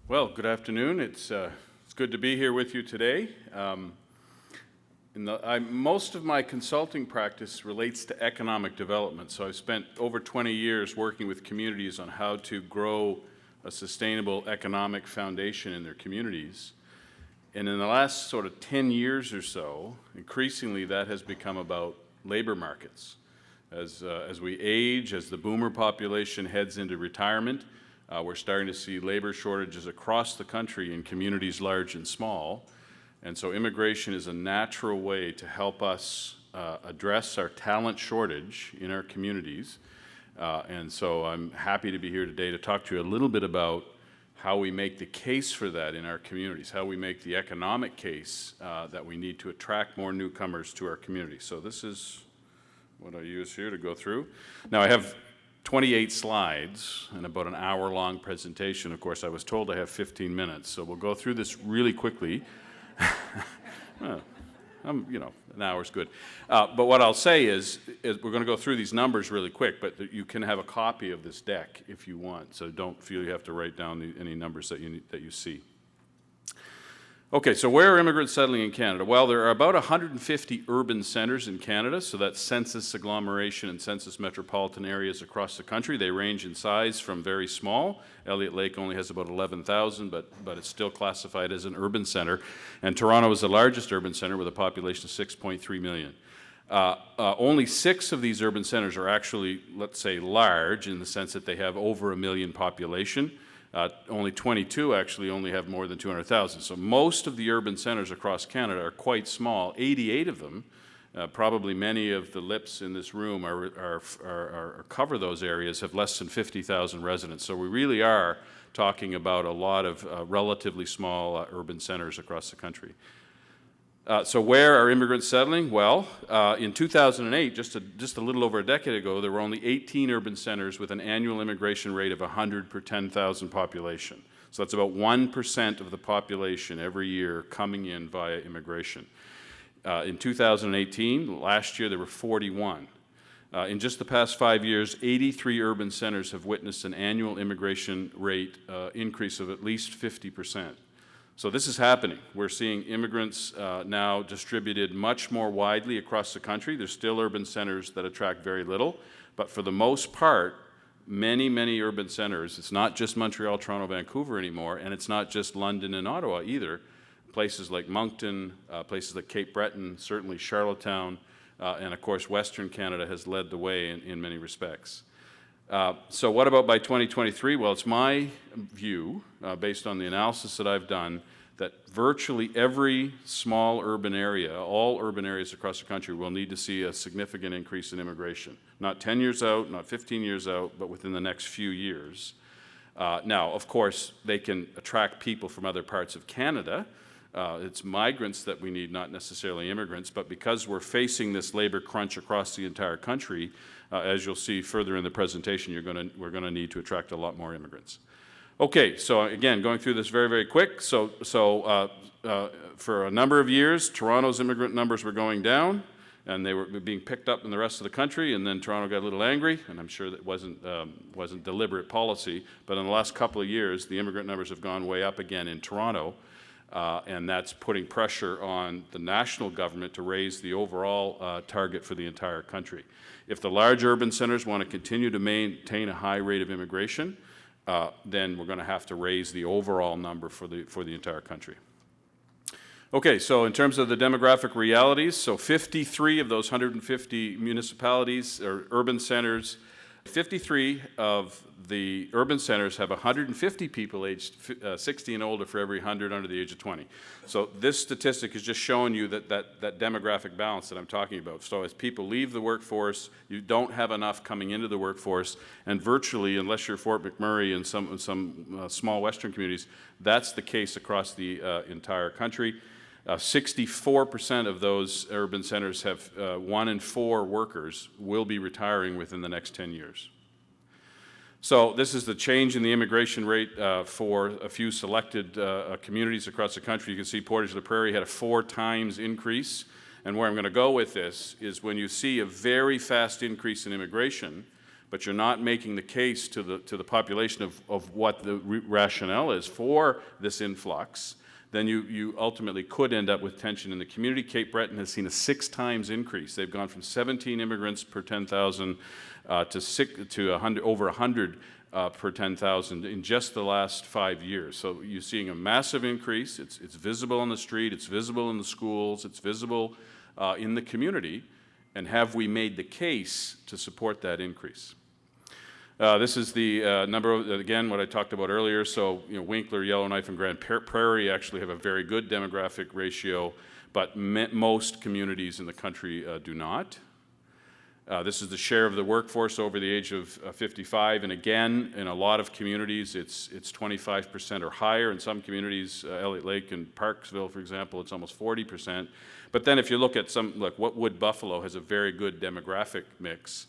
Well, good afternoon. It's good to be here with you today. Most of my consulting practice relates to economic development, so I've spent over 20 years working with communities on how to grow a sustainable economic foundation in their communities. And in the last sort of 10 years or so, increasingly that has become about labor markets. As we age, as the boomer population heads into retirement, we're starting to see labor shortages across the country in communities large and small. And so immigration is a natural way to help us address our talent shortage in our communities. And so I'm happy to be here today to talk to you a little bit about how we make the case for that in our communities, how we make the economic case that we need to attract more newcomers to our community. So this is what I use here to go through. Now I have 28 slides and about an hour-long presentation. Of course, I was told I have 15 minutes, so we'll go through this really quickly. Well, an hour's good. But what I'll say is we're going to go through these numbers really quick, but you can have a copy of this deck if you want, so don't feel you have to write down any numbers that you see. Okay, so where are immigrants settling in Canada? Well, there are about 150 urban centers in Canada, so that's census agglomeration and census metropolitan areas across the country. They range in size from very small. Elliott Lake only has about 11,000, but it's still classified as an urban center. And Toronto is the largest urban center with a population of 6.3 million. Only 6 of these urban centers are actually, let's say, large in the sense that they have over 1 million population. Only 22 actually only have more than 200,000. So most of the urban centers across Canada are quite small. 88 of them, probably many of the lips in this room cover those areas, have less than 50,000 residents. So we really are talking about a lot of relatively small urban centers across the country. So where are immigrants settling? Well, in 2008, just a little over a decade ago, there were only 18 urban centers with an annual immigration rate of 100 per 10,000 population. So that's about 1% of the population every year coming in via immigration. In 2018, last year, there were 41. In just the past 5 years, 83 urban centers have witnessed an annual immigration rate increase of at least 50%. So this is happening. We're seeing immigrants now distributed much more widely across the country. There's still urban centers that attract very little, but for the most part, many, many urban centers, it's not just Montreal, Toronto, Vancouver anymore, and it's not just London and Ottawa either. Places like Moncton, places like Cape Breton, certainly Charlottetown, and of course Western Canada has led the way in many respects. So what about by 2023? Well, it's my view, based on the analysis that I've done, that virtually every small urban area, all urban areas across the country, will need to see a significant increase in immigration. Not 10 years out, not 15 years out, but within the next few years. Now, of course, they can attract people from other parts of Canada. It's migrants that we need, not necessarily immigrants, but because we're facing this labor crunch across the entire country, as you'll see further in the presentation, we're going to need to attract a lot more immigrants. Okay, so again, going through this very, very quick. So for a number of years, Toronto's immigrant numbers were going down, and they were being picked up in the rest of the country, and then Toronto got a little angry, and I'm sure that wasn't deliberate policy, but in the last couple of years, the immigrant numbers have gone way up again in Toronto. And that's putting pressure on the national government to raise the overall target for the entire country. If the large urban centers want to continue to maintain a high rate of immigration, then we're going to have to raise the overall number for the entire country. Okay, so in terms of the demographic realities, so 53 of those 150 municipalities or urban centers, 53 of the urban centers have 150 people aged 60 and older for every 100 under the age of 20. So this statistic is just showing you that demographic balance that I'm talking about. So as people leave the workforce, you don't have enough coming into the workforce, and virtually, unless you're Fort McMurray and some small western communities, that's the case across the entire country. 64% of those urban centers have 1 in 4 workers will be retiring within the next 10 years. So this is the change in the immigration rate for a few selected communities across the country. You can see Portage la Prairie had a 4 times increase. And where I'm going to go with this is when you see a very fast increase in immigration, but you're not making the case to the population of what the rationale is for this influx, then you ultimately could end up with tension in the community. Cape Breton has seen a 6 times increase. They've gone from 17 immigrants per 10,000 to over 100 per 10,000 in just the last 5 years. So you're seeing a massive increase. It's visible on the street, it's visible in the schools, it's visible in the community. And have we made the case to support that increase? This is the number, again, what I talked about earlier. So, Winkler, Yellowknife, and Grand Prairie actually have a very good demographic ratio, but most communities in the country do not. This is the share of the workforce over the age of 55, and again, in a lot of communities, it's 25% or higher. In some communities, Elliott Lake and Parksville, for example, it's almost 40%. But then if you look at what Wood Buffalo has a very good demographic mix.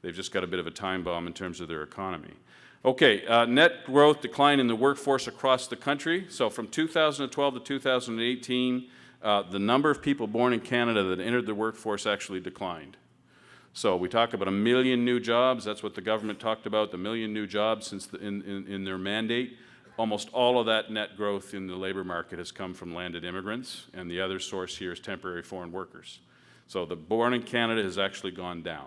They've just got a bit of a time bomb in terms of their economy. Okay, net growth decline in the workforce across the country. So from 2012 to 2018, the number of people born in Canada that entered the workforce actually declined. So we talk about 1 million new jobs. That's what the government talked about, the 1 million new jobs since in their mandate. Almost all of that net growth in the labor market has come from landed immigrants, and the other source here is temporary foreign workers. So the born in Canada has actually gone down.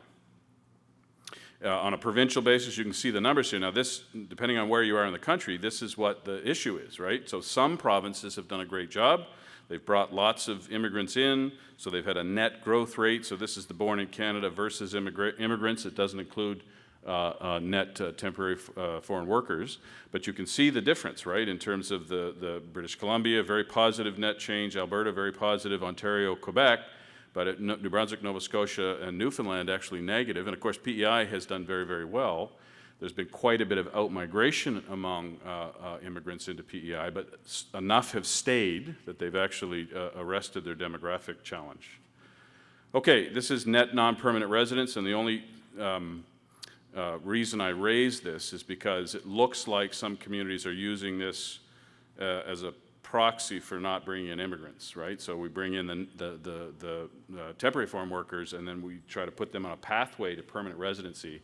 On a provincial basis, you can see the numbers here. Now this, depending on where you are in the country, this is what the issue is, right? So some provinces have done a great job. They've brought lots of immigrants in, so they've had a net growth rate. So this is the born in Canada versus immigrants. It doesn't include net temporary foreign workers. But you can see the difference, right, in terms of the British Columbia, very positive net change, Alberta, very positive, Ontario, Quebec, but at New Brunswick, Nova Scotia, and Newfoundland actually negative. And of course, PEI has done very, very well. There's been quite a bit of out-migration among immigrants into PEI, but enough have stayed that they've actually arrested their demographic challenge. Okay, this is net non-permanent residents, and the only reason I raise this is because it looks like some communities are using this as a proxy for not bringing in immigrants, right? So we bring in the temporary foreign workers, and then we try to put them on a pathway to permanent residency.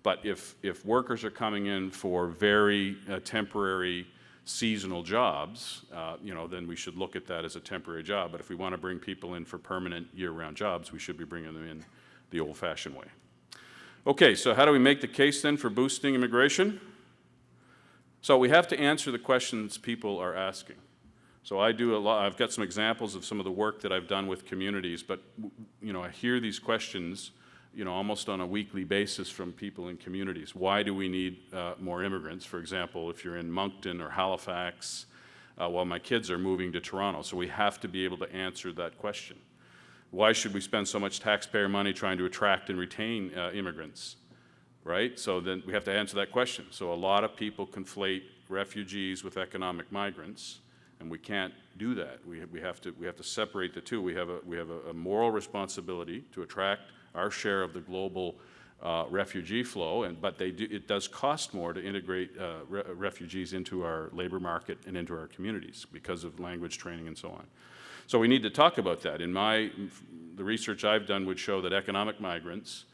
But if workers are coming in for very temporary seasonal jobs, then we should look at that as a temporary job. But if we want to bring people in for permanent year-round jobs, we should be bringing them in the old-fashioned way. Okay, so how do we make the case then for boosting immigration? So we have to answer the questions people are asking. So I do a lot. I've got some examples of some of the work that I've done with communities, but I hear these questions almost on a weekly basis from people in communities. Why do we need more immigrants? For example, if you're in Moncton or Halifax, while my kids are moving to Toronto. So we have to be able to answer that question. Why should we spend so much taxpayer money trying to attract and retain immigrants, right? So then we have to answer that question. So a lot of people conflate refugees with economic migrants, and we can't do that. We have to separate the two. We have a moral responsibility to attract our share of the global refugee flow, but it does cost more to integrate refugees into our labor market and into our communities because of language training and so on. So we need to talk about that. The research I've done would show that economic migrants,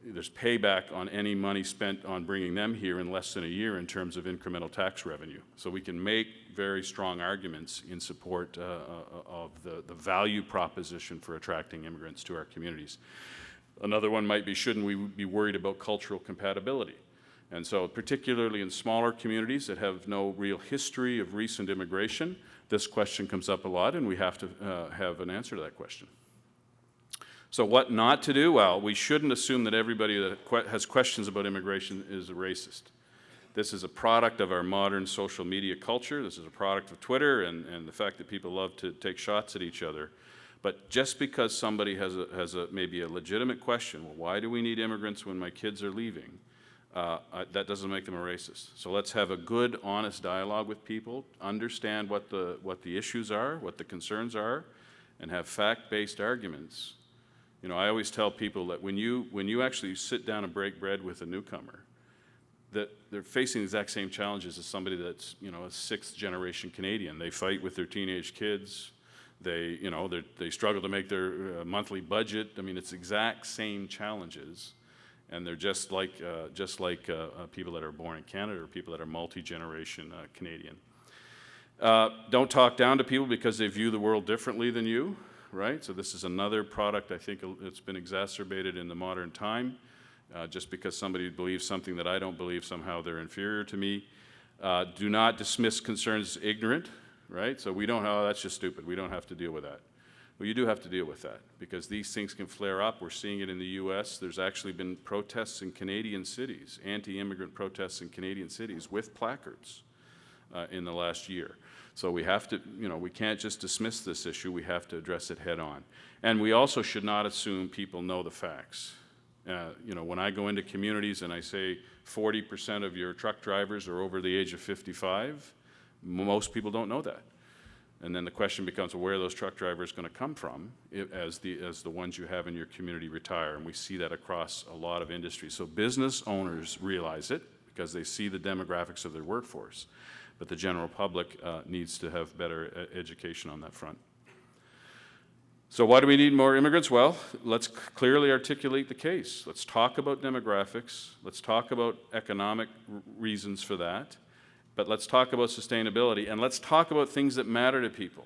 there's payback on any money spent on bringing them here in less than a year in terms of incremental tax revenue. So we can make very strong arguments in support of the value proposition for attracting immigrants to our communities. Another one might be, shouldn't we be worried about cultural compatibility? And so particularly in smaller communities that have no real history of recent immigration, this question comes up a lot, and we have to have an answer to that question. So what not to do? Well, we shouldn't assume that everybody that has questions about immigration is a racist. This is a product of our modern social media culture. This is a product of Twitter and the fact that people love to take shots at each other. But just because somebody has maybe a legitimate question, well, why do we need immigrants when my kids are leaving? That doesn't make them a racist. So let's have a good, honest dialogue with people, understand what the issues are, what the concerns are, and have fact-based arguments. I always tell people that when you actually sit down and break bread with a newcomer, that they're facing the exact same challenges as somebody that's a sixth-generation Canadian. They fight with their teenage kids. They struggle to make their monthly budget. I mean, it's exact same challenges. And they're just like people that are born in Canada or people that are multi-generation Canadian. Don't talk down to people because they view the world differently than you, right? So this is another product I think it's been exacerbated in the modern time. Just because somebody believes something that I don't believe, somehow they're inferior to me. Do not dismiss concerns as ignorant, right? So we don't, oh, that's just stupid. We don't have to deal with that. Well, you do have to deal with that because these things can flare up. We're seeing it in the U.S. There's actually been protests in Canadian cities, anti-immigrant protests in Canadian cities with placards in the last year. So we have to, we can't just dismiss this issue. We have to address it head on. And we also should not assume people know the facts. When I go into communities and I say 40% of your truck drivers are over the age of 55, most people don't know that. And then the question becomes, well, where are those truck drivers going to come from as the ones you have in your community retire? And we see that across a lot of industries. So business owners realize it because they see the demographics of their workforce. But the general public needs to have better education on that front. So why do we need more immigrants? Well, let's clearly articulate the case. Let's talk about demographics. Let's talk about economic reasons for that. But let's talk about sustainability, and let's talk about things that matter to people.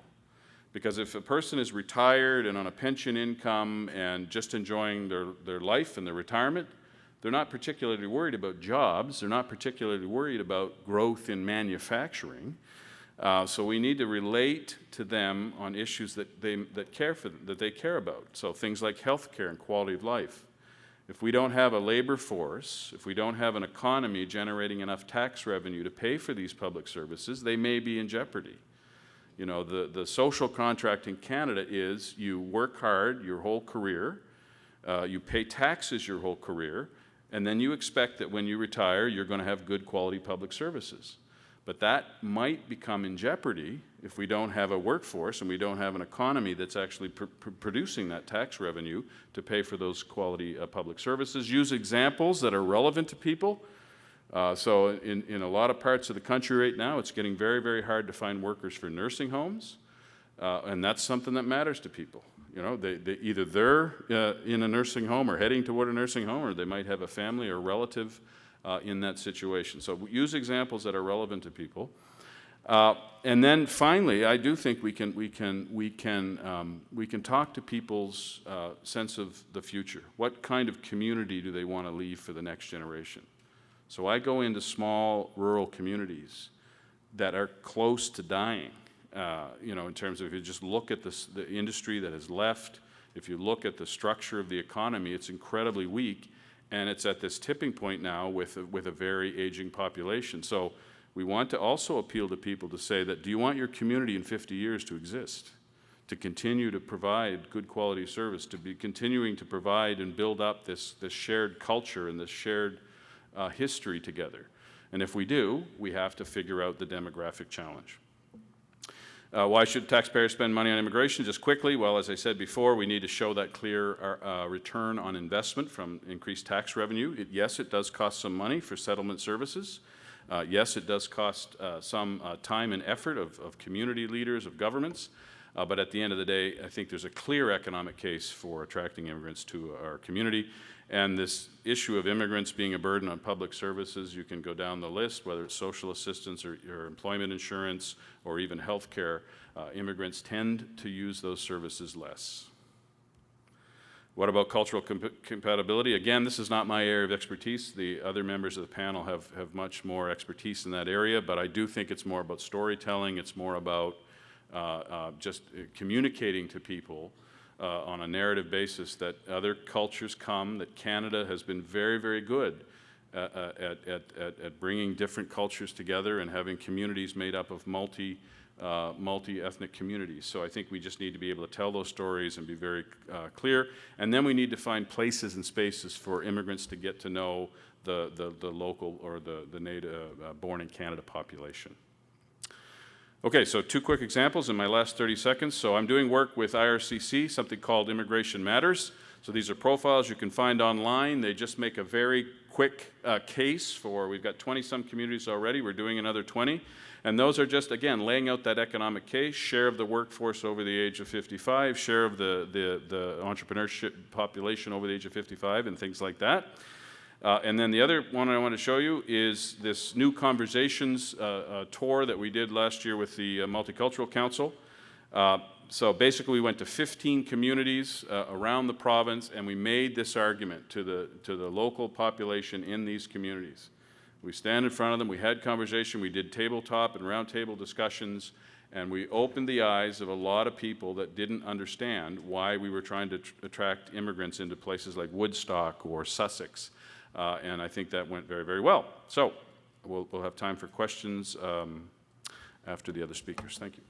Because if a person is retired and on a pension income and just enjoying their life and their retirement, they're not particularly worried about jobs. They're not particularly worried about growth in manufacturing. So we need to relate to them on issues that they care about. So things like health care and quality of life. If we don't have a labor force, if we don't have an economy generating enough tax revenue to pay for these public services, they may be in jeopardy. The social contract in Canada is you work hard your whole career, you pay taxes your whole career, and then you expect that when you retire, you're going to have good quality public services. But that might become in jeopardy if we don't have a workforce and we don't have an economy that's actually producing that tax revenue to pay for those quality public services. Use examples that are relevant to people. So in a lot of parts of the country right now, it's getting very, very hard to find workers for nursing homes. And that's something that matters to people. They either they're in a nursing home or heading toward a nursing home, or they might have a family or relative in that situation. So use examples that are relevant to people. And then finally, I do think we can talk to people's sense of the future. What kind of community do they want to leave for the next generation? So I go into small rural communities that are close to dying. In terms of if you just look at the industry that has left, if you look at the structure of the economy, it's incredibly weak. And it's at this tipping point now with a very aging population. So we want to also appeal to people to say that, do you want your community in 50 years to exist, to continue to provide good quality service, to be continuing to provide and build up this shared culture and this shared history together? And if we do, we have to figure out the demographic challenge. Why should taxpayers spend money on immigration? Just quickly, well, as I said before, we need to show that clear return on investment from increased tax revenue. Yes, it does cost some money for settlement services. Yes, it does cost some time and effort of community leaders, of governments. But at the end of the day, I think there's a clear economic case for attracting immigrants to our community. And this issue of immigrants being a burden on public services, you can go down the list, whether it's social assistance or employment insurance or even health care, immigrants tend to use those services less. What about cultural compatibility? Again, this is not my area of expertise. The other members of the panel have much more expertise in that area, but I do think it's more about storytelling. It's more about just communicating to people on a narrative basis that other cultures come, that Canada has been very, very good at bringing different cultures together and having communities made up of multi-ethnic communities. So I think we just need to be able to tell those stories and be very clear. And then we need to find places and spaces for immigrants to get to know the local or the native born in Canada population. Okay, so 2 quick examples in my last 30 seconds. So I'm doing work with IRCC, something called Immigration Matters. So these are profiles you can find online. They just make a very quick case for, we've got 20-some communities already. We're doing another 20. And those are just, again, laying out that economic case, share of the workforce over the age of 55, share of the entrepreneurship population over the age of 55, and things like that. And then the other one I want to show you is this New Conversations tour that we did last year with the Multicultural Council. So basically we went to 15 communities around the province, and we made this argument to the local population in these communities. We stand in front of them, we had conversation, we did tabletop and roundtable discussions, and we opened the eyes of a lot of people that didn't understand why we were trying to attract immigrants into places like Woodstock or Sussex. And I think that went very, very well. So we'll have time for questions after the other speakers. Thank you.